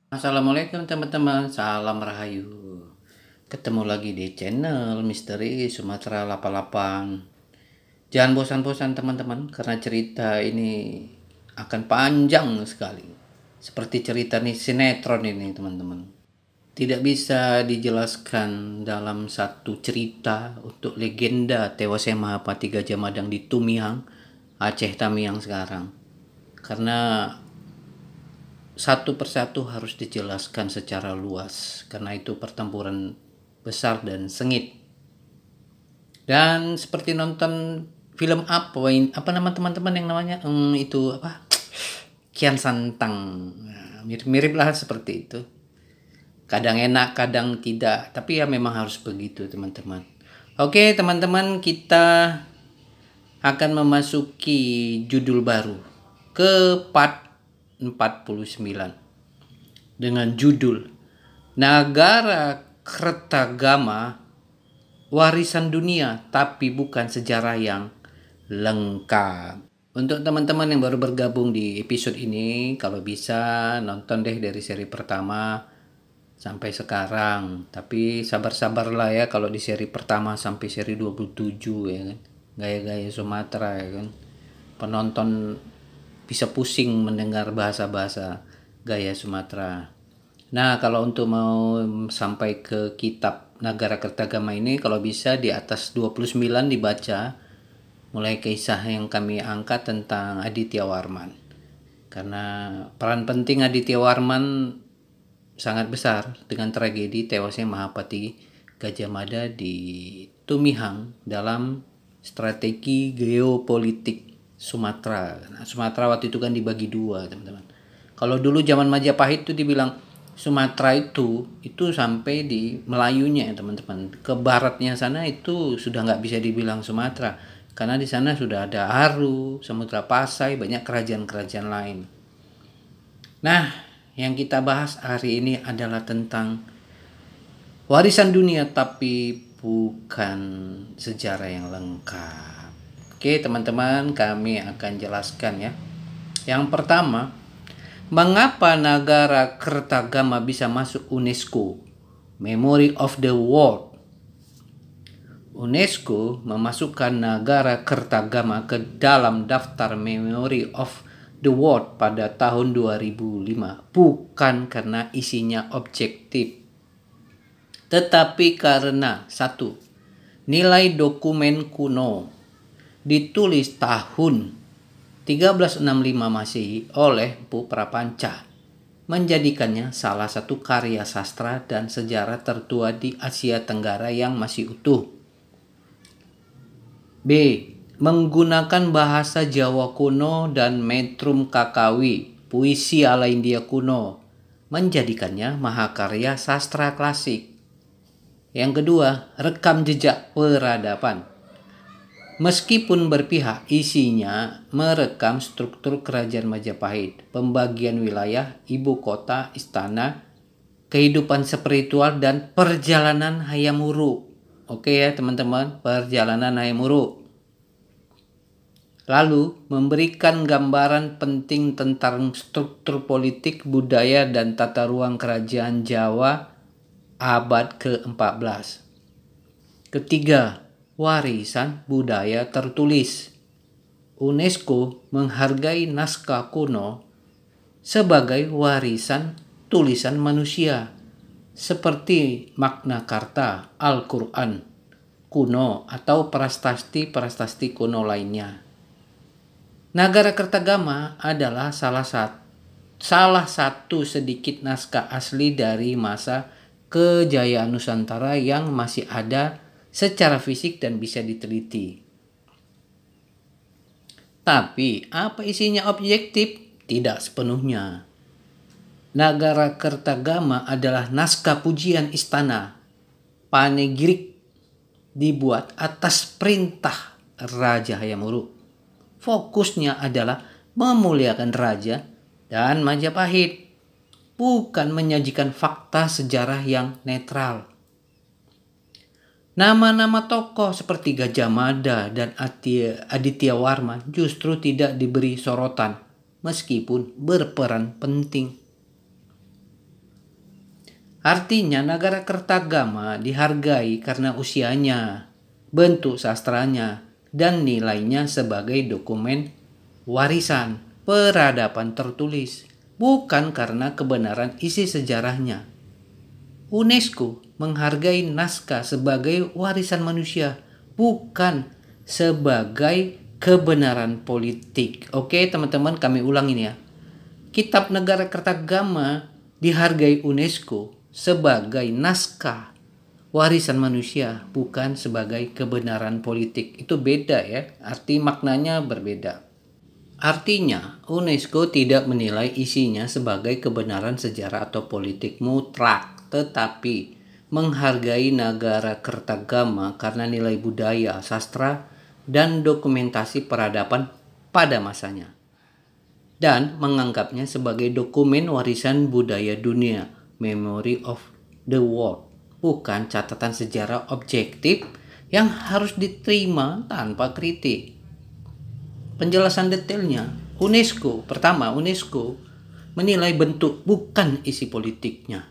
Assalamualaikum teman-teman, salam rahayu. Ketemu lagi di channel Misteri Sumatera 88. Jangan bosan-bosan teman-teman, karena cerita ini akan panjang sekali. Seperti cerita nih sinetron ini teman-teman. Tidak bisa dijelaskan dalam satu cerita untuk legenda tewasnya Mahapati Gajah Madang di Tumihang, Aceh Tamiang sekarang. Karena satu persatu harus dijelaskan secara luas karena itu pertempuran besar dan sengit. Dan seperti nonton film apa nama teman-teman yang namanya itu apa, Kian Santang. Nah, mirip-mirip lah seperti itu, kadang enak kadang tidak, tapi ya memang harus begitu teman-teman. Oke teman-teman, kita akan memasuki judul baru ke part 49 dengan judul Nagara Kertagama Warisan Dunia tapi bukan sejarah yang lengkap. Untuk teman-teman yang baru bergabung di episode ini, kalau bisa nonton deh dari seri pertama sampai sekarang. Tapi sabar-sabarlah ya kalau di seri pertama sampai seri 27 ya kan. Gaya-gaya Sumatera ya kan. Penonton bisa pusing mendengar bahasa-bahasa gaya Sumatera. Nah, kalau untuk mau sampai ke kitab Nagara Kertagama ini, kalau bisa di atas 29 dibaca, mulai kisah yang kami angkat tentang Aditya Warman. Karena peran penting Aditya Warman sangat besar dengan tragedi tewasnya Mahapati Gajah Mada di Tumihang dalam strategi geopolitik Sumatera. Nah, Sumatera waktu itu kan dibagi dua, teman-teman. Kalau dulu zaman Majapahit itu dibilang Sumatera itu sampai di Melayunya ya teman-teman. Ke baratnya sana itu sudah nggak bisa dibilang Sumatera, karena di sana sudah ada Aru, Samudra Pasai, banyak kerajaan-kerajaan lain. Nah, yang kita bahas hari ini adalah tentang warisan dunia tapi bukan sejarah yang lengkap. Oke teman-teman, kami akan jelaskan ya. Yang pertama, mengapa Nagara Kertagama bisa masuk UNESCO Memory of the World? UNESCO memasukkan Nagara Kertagama ke dalam daftar Memory of the World pada tahun 2005 bukan karena isinya objektif, tetapi karena satu, nilai dokumen kuno ditulis tahun 1365 Masehi oleh Empu Prapanca menjadikannya salah satu karya sastra dan sejarah tertua di Asia Tenggara yang masih utuh. B. Menggunakan bahasa Jawa kuno dan metrum kakawi, puisi ala India kuno, menjadikannya mahakarya sastra klasik. Yang kedua, rekam jejak peradaban. Meskipun berpihak, isinya merekam struktur kerajaan Majapahit, pembagian wilayah, ibu kota, istana, kehidupan spiritual, dan perjalanan Hayam Wuruk. Oke ya teman-teman, perjalanan Hayam Wuruk. Lalu memberikan gambaran penting tentang struktur politik, budaya, dan tata ruang kerajaan Jawa abad ke-14. Ketiga, warisan budaya tertulis. UNESCO menghargai naskah kuno sebagai warisan tulisan manusia, seperti Magna Carta, Al-Quran kuno, atau prasasti-prasasti kuno lainnya. Nagara Kertagama adalah salah satu sedikit naskah asli dari masa kejayaan Nusantara yang masih ada secara fisik dan bisa diteliti. Tapi apa isinya objektif? Tidak sepenuhnya. Nagara Kertagama adalah naskah pujian istana, panegirik, dibuat atas perintah Raja Hayam Wuruk. Fokusnya adalah memuliakan raja dan Majapahit, bukan menyajikan fakta sejarah yang netral. Nama-nama tokoh seperti Gajah Mada dan Aditya Warman justru tidak diberi sorotan meskipun berperan penting. Artinya negara Kertagama dihargai karena usianya, bentuk sastranya, dan nilainya sebagai dokumen warisan peradaban tertulis, bukan karena kebenaran isi sejarahnya. UNESCO menghargai naskah sebagai warisan manusia, bukan sebagai kebenaran politik. Oke teman-teman, kami ulang ini ya. Kitab Negara Kertagama dihargai UNESCO sebagai naskah warisan manusia, bukan sebagai kebenaran politik. Itu beda ya, arti maknanya berbeda. Artinya, UNESCO tidak menilai isinya sebagai kebenaran sejarah atau politik mutlak, tetapi menghargai Negara Kertagama karena nilai budaya, sastra, dan dokumentasi peradaban pada masanya, dan menganggapnya sebagai dokumen warisan budaya dunia, Memory of the World, bukan catatan sejarah objektif yang harus diterima tanpa kritik. Penjelasan detailnya, Pertama, UNESCO menilai bentuk bukan isi politiknya.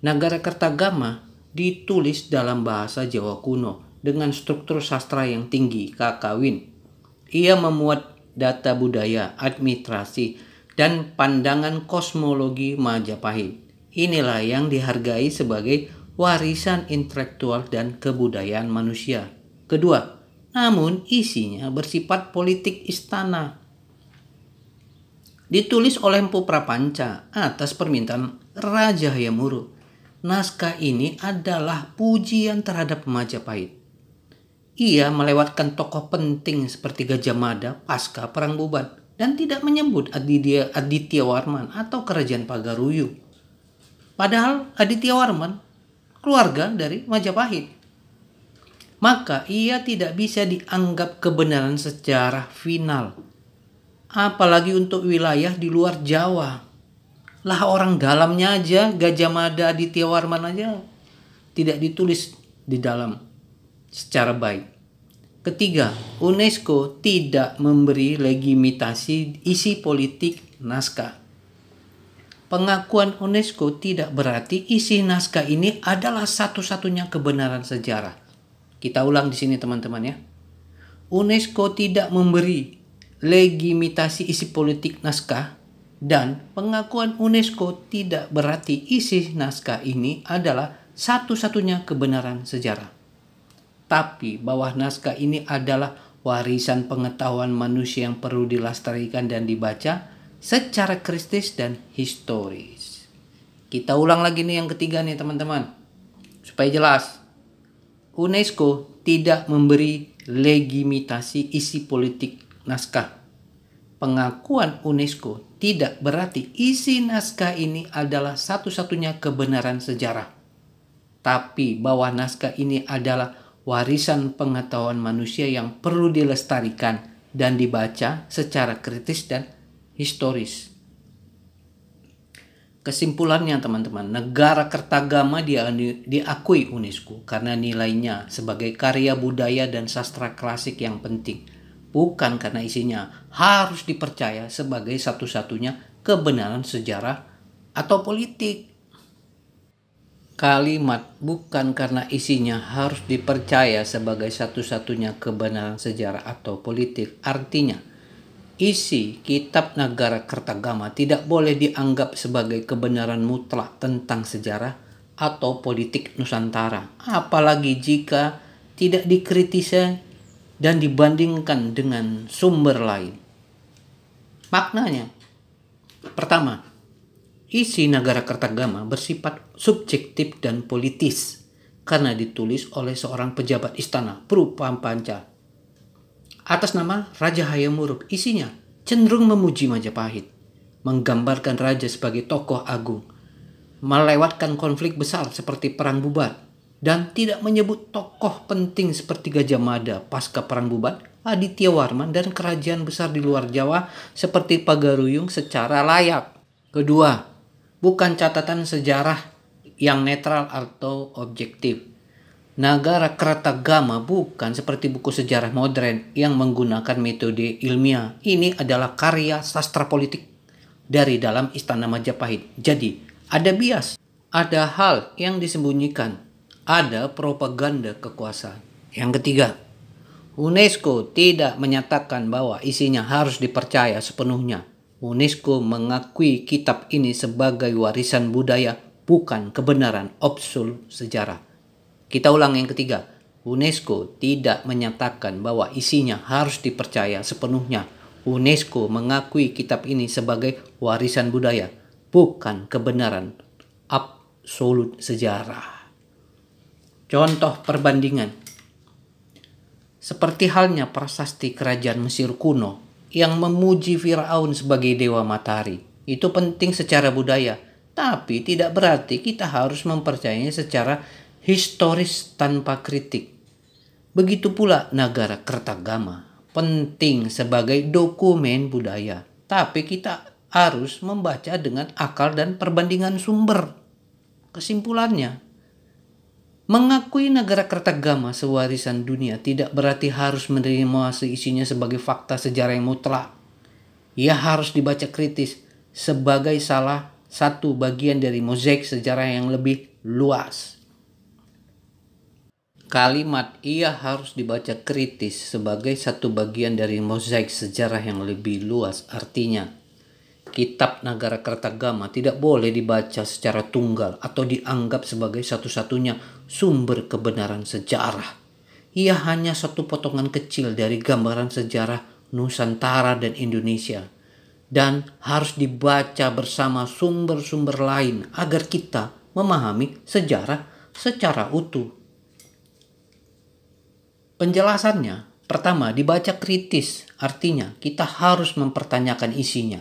Negara Kertagama ditulis dalam bahasa Jawa kuno dengan struktur sastra yang tinggi, kakawin. Ia memuat data budaya, administrasi, dan pandangan kosmologi Majapahit. Inilah yang dihargai sebagai warisan intelektual dan kebudayaan manusia. Kedua, namun isinya bersifat politik istana. Ditulis oleh Empu Prapanca atas permintaan Raja Hayam Wuruk. Naskah ini adalah pujian terhadap Majapahit. Ia melewatkan tokoh penting seperti Gajah Mada pasca Perang Buban dan tidak menyebut Aditya Warman atau Kerajaan Pagaruyung. Padahal Aditya Warman keluarga dari Majapahit. Maka ia tidak bisa dianggap kebenaran sejarah final. Apalagi untuk wilayah di luar Jawa. Lah orang dalamnya aja, Gajah Mada, Aditya Warman aja tidak ditulis di dalam secara baik. Ketiga, UNESCO tidak memberi legitimasi isi politik naskah. Pengakuan UNESCO tidak berarti isi naskah ini adalah satu-satunya kebenaran sejarah. Kita ulang di sini teman-teman ya. UNESCO tidak memberi legitimasi isi politik naskah, dan pengakuan UNESCO tidak berarti isi naskah ini adalah satu-satunya kebenaran sejarah. Tapi bahwa naskah ini adalah warisan pengetahuan manusia yang perlu dilestarikan dan dibaca secara kritis dan historis. Kita ulang lagi nih yang ketiga nih teman-teman, supaya jelas. UNESCO tidak memberi legitimasi isi politik naskah. Pengakuan UNESCO tidak berarti isi naskah ini adalah satu-satunya kebenaran sejarah. Tapi bahwa naskah ini adalah warisan pengetahuan manusia yang perlu dilestarikan dan dibaca secara kritis dan historis. Kesimpulannya teman-teman, Negara Kertagama diakui UNESCO karena nilainya sebagai karya budaya dan sastra klasik yang penting, bukan karena isinya harus dipercaya sebagai satu-satunya kebenaran sejarah atau politik. Kalimat bukan karena isinya harus dipercaya sebagai satu-satunya kebenaran sejarah atau politik artinya isi Kitab Negara Kertagama tidak boleh dianggap sebagai kebenaran mutlak tentang sejarah atau politik Nusantara, apalagi jika tidak dikritisi dan dibandingkan dengan sumber lain. Maknanya, pertama, isi Negara Kertagama bersifat subjektif dan politis karena ditulis oleh seorang pejabat istana, Prapanca, atas nama Raja Hayam Wuruk. Isinya cenderung memuji Majapahit, menggambarkan raja sebagai tokoh agung, melewatkan konflik besar seperti Perang Buban, dan tidak menyebut tokoh penting seperti Gajah Mada pasca Perang Buban, Aditya Warman, dan kerajaan besar di luar Jawa seperti Pagaruyung secara layak. Kedua, bukan catatan sejarah yang netral atau objektif. Negara Kertagama bukan seperti buku sejarah modern yang menggunakan metode ilmiah. Ini adalah karya sastra politik dari dalam Istana Majapahit. Jadi, ada bias Ada hal yang disembunyikan, ada propaganda kekuasaan. Yang ketiga, UNESCO tidak menyatakan bahwa isinya harus dipercaya sepenuhnya. UNESCO mengakui kitab ini sebagai warisan budaya, bukan kebenaran absolut sejarah. Kita ulang yang ketiga, UNESCO tidak menyatakan bahwa isinya harus dipercaya sepenuhnya. UNESCO mengakui kitab ini sebagai warisan budaya, bukan kebenaran absolut sejarah. Contoh perbandingan. Seperti halnya prasasti kerajaan Mesir kuno yang memuji Firaun sebagai dewa matahari. Itu penting secara budaya, tapi tidak berarti kita harus mempercayainya secara historis tanpa kritik. Begitu pula Nagara Kertagama, penting sebagai dokumen budaya, tapi kita harus membaca dengan akal dan perbandingan sumber. Kesimpulannya, mengakui Nagara Kertagama sewarisan dunia tidak berarti harus menerima seisinya sebagai fakta sejarah yang mutlak. Ia harus dibaca kritis sebagai salah satu bagian dari mozaik sejarah yang lebih luas. Kalimat ia harus dibaca kritis sebagai satu bagian dari mozaik sejarah yang lebih luas artinya Kitab Nagara Kertagama tidak boleh dibaca secara tunggal atau dianggap sebagai satu-satunya sumber kebenaran sejarah. Ia hanya satu potongan kecil dari gambaran sejarah Nusantara dan Indonesia, dan harus dibaca bersama sumber-sumber lain agar kita memahami sejarah secara utuh. Penjelasannya, pertama, dibaca kritis, artinya kita harus mempertanyakan isinya,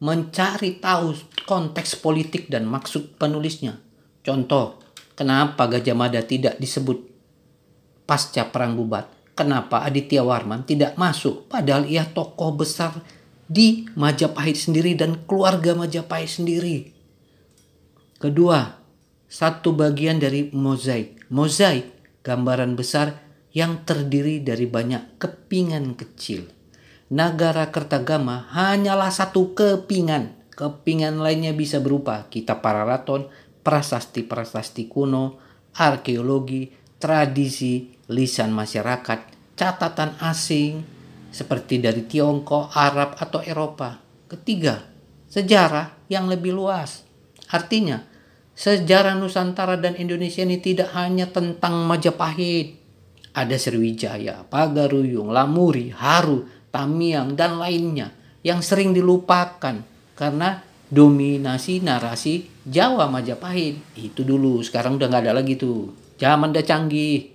mencari tahu konteks politik dan maksud penulisnya. Contoh, kenapa Gajah Mada tidak disebut pasca Perang Bubat? Kenapa Aditya Warman tidak masuk padahal ia tokoh besar di Majapahit sendiri dan keluarga Majapahit sendiri? Kedua, satu bagian dari mozaik. Mozaik, gambaran besar yang terdiri dari banyak kepingan kecil. Nagara Kertagama hanyalah satu kepingan. Kepingan lainnya bisa berupa kitab Pararaton, prasasti-prasasti kuno, arkeologi, tradisi, lisan masyarakat, catatan asing seperti dari Tiongkok, Arab, atau Eropa. Ketiga, sejarah yang lebih luas. Artinya, sejarah Nusantara dan Indonesia ini tidak hanya tentang Majapahit. Ada Sriwijaya, Pagaruyung, Lamuri, Haru, Tamiang, dan lainnya yang sering dilupakan karena dominasi narasi Jawa Majapahit. Itu dulu, sekarang udah gak ada lagi tuh. Zaman udah canggih.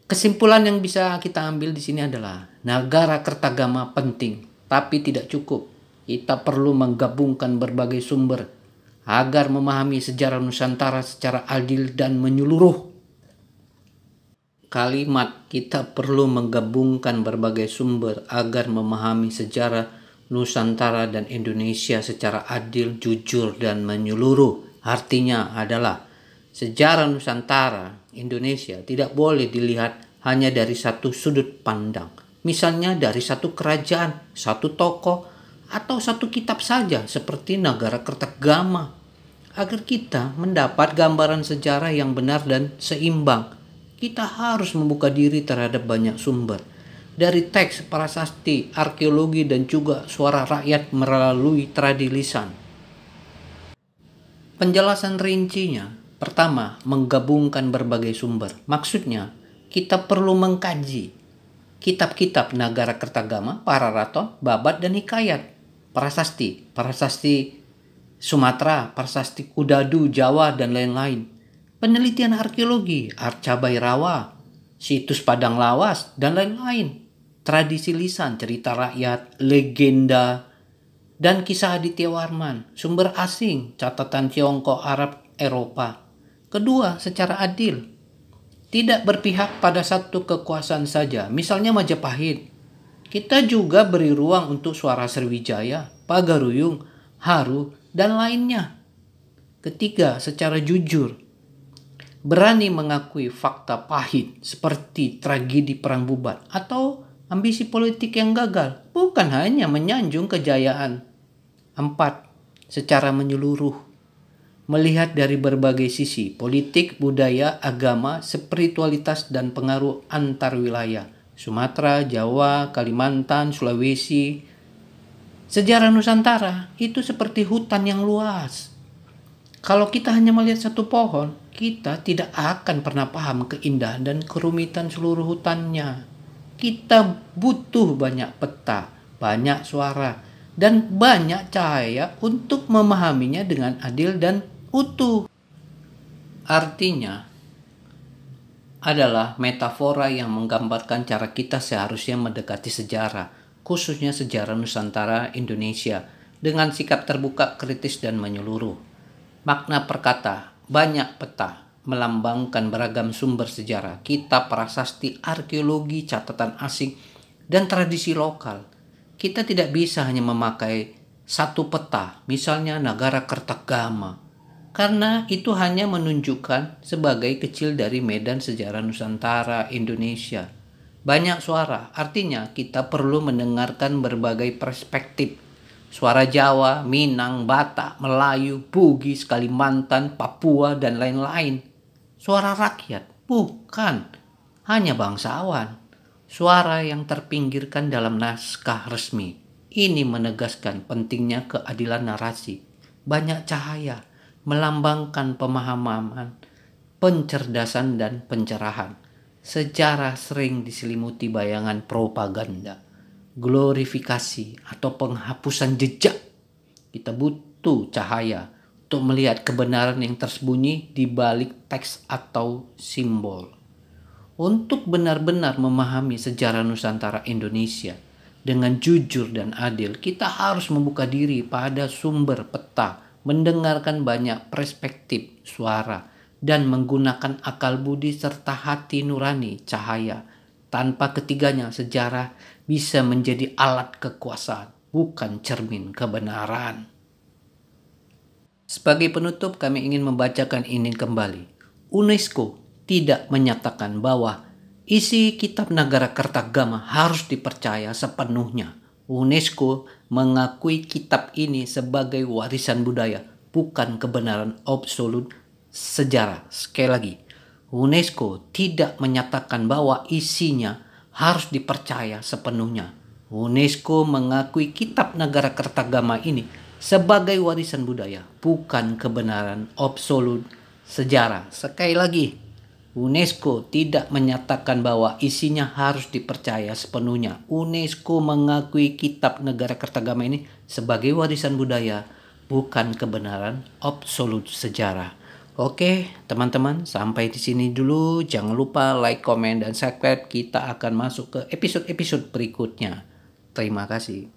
Kesimpulan yang bisa kita ambil di sini adalah Nagara Kertagama penting, tapi tidak cukup. Kita perlu menggabungkan berbagai sumber agar memahami sejarah Nusantara secara adil dan menyeluruh. Kalimat kita perlu menggabungkan berbagai sumber agar memahami sejarah Nusantara dan Indonesia secara adil, jujur, dan menyeluruh. Artinya adalah sejarah Nusantara Indonesia tidak boleh dilihat hanya dari satu sudut pandang. Misalnya dari satu kerajaan, satu tokoh, atau satu kitab saja seperti Nagara Kertagama. Agar kita mendapat gambaran sejarah yang benar dan seimbang, kita harus membuka diri terhadap banyak sumber. Dari teks, prasasti, arkeologi, dan juga suara rakyat melalui tradisi lisan. Penjelasan rincinya, pertama, menggabungkan berbagai sumber. Maksudnya, kita perlu mengkaji kitab-kitab Nagara Kertagama, Pararaton, Babat, dan Hikayat. Prasasti Sumatera, prasasti Kudadu, Jawa, dan lain-lain. Penelitian arkeologi, Arca Bairawa, situs Padang Lawas, dan lain-lain. Tradisi lisan, cerita rakyat, legenda, dan kisah Aditya Warman. Sumber asing, catatan Tiongkok, Arab, Eropa. Kedua, secara adil. Tidak berpihak pada satu kekuasaan saja, misalnya Majapahit. Kita juga beri ruang untuk suara Sriwijaya, Pagaruyung, Haru, dan lainnya. Ketiga, secara jujur. Berani mengakui fakta pahit seperti tragedi Perang Bubat atau ambisi politik yang gagal, bukan hanya menyanjung kejayaan. 4. Secara menyeluruh. melihat dari berbagai sisi, politik, budaya, agama, spiritualitas, dan pengaruh antar wilayah. Sumatera, Jawa, Kalimantan, Sulawesi. Sejarah Nusantara itu seperti hutan yang luas. Kalau kita hanya melihat satu pohon, kita tidak akan pernah paham keindahan dan kerumitan seluruh hutannya. Kita butuh banyak peta, banyak suara, dan banyak cahaya untuk memahaminya dengan adil dan utuh. Artinya adalah metafora yang menggambarkan cara kita seharusnya mendekati sejarah, khususnya sejarah Nusantara Indonesia, dengan sikap terbuka, kritis, dan menyeluruh. Makna perkata, banyak peta, melambangkan beragam sumber sejarah, kitab, prasasti, arkeologi, catatan asing, dan tradisi lokal. Kita tidak bisa hanya memakai satu peta, misalnya Nagara Kertagama, karena itu hanya menunjukkan sebagai kecil dari medan sejarah Nusantara Indonesia. Banyak suara, artinya kita perlu mendengarkan berbagai perspektif. Suara Jawa, Minang, Batak, Melayu, Bugis, Kalimantan, Papua, dan lain-lain. Suara rakyat, bukan hanya bangsawan. Suara yang terpinggirkan dalam naskah resmi. Ini menegaskan pentingnya keadilan narasi. Banyak cahaya, melambangkan pemahaman, pencerdasan, dan pencerahan. Sejarah sering diselimuti bayangan propaganda, glorifikasi, atau penghapusan jejak. Kita butuh cahaya untuk melihat kebenaran yang tersembunyi di balik teks atau simbol. Untuk benar-benar memahami sejarah Nusantara Indonesia dengan jujur dan adil, kita harus membuka diri pada sumber peta, mendengarkan banyak perspektif suara, dan menggunakan akal budi serta hati nurani cahaya. Tanpa ketiganya, sejarah bisa menjadi alat kekuasaan, bukan cermin kebenaran. Sebagai penutup, kami ingin membacakan ini kembali. UNESCO tidak menyatakan bahwa isi kitab Nagara Kertagama harus dipercaya sepenuhnya. UNESCO mengakui kitab ini sebagai warisan budaya, bukan kebenaran absolut sejarah. Sekali lagi, UNESCO tidak menyatakan bahwa isinya harus dipercaya sepenuhnya. UNESCO mengakui kitab Nagara Kertagama ini sebagai warisan budaya, bukan kebenaran absolut sejarah. Sekali lagi, UNESCO tidak menyatakan bahwa isinya harus dipercaya sepenuhnya. UNESCO mengakui kitab Nagara Kertagama ini sebagai warisan budaya, bukan kebenaran absolut sejarah. Oke, teman-teman, sampai di sini dulu. Jangan lupa like, komen, dan subscribe. Kita akan masuk ke episode-episode berikutnya. Terima kasih.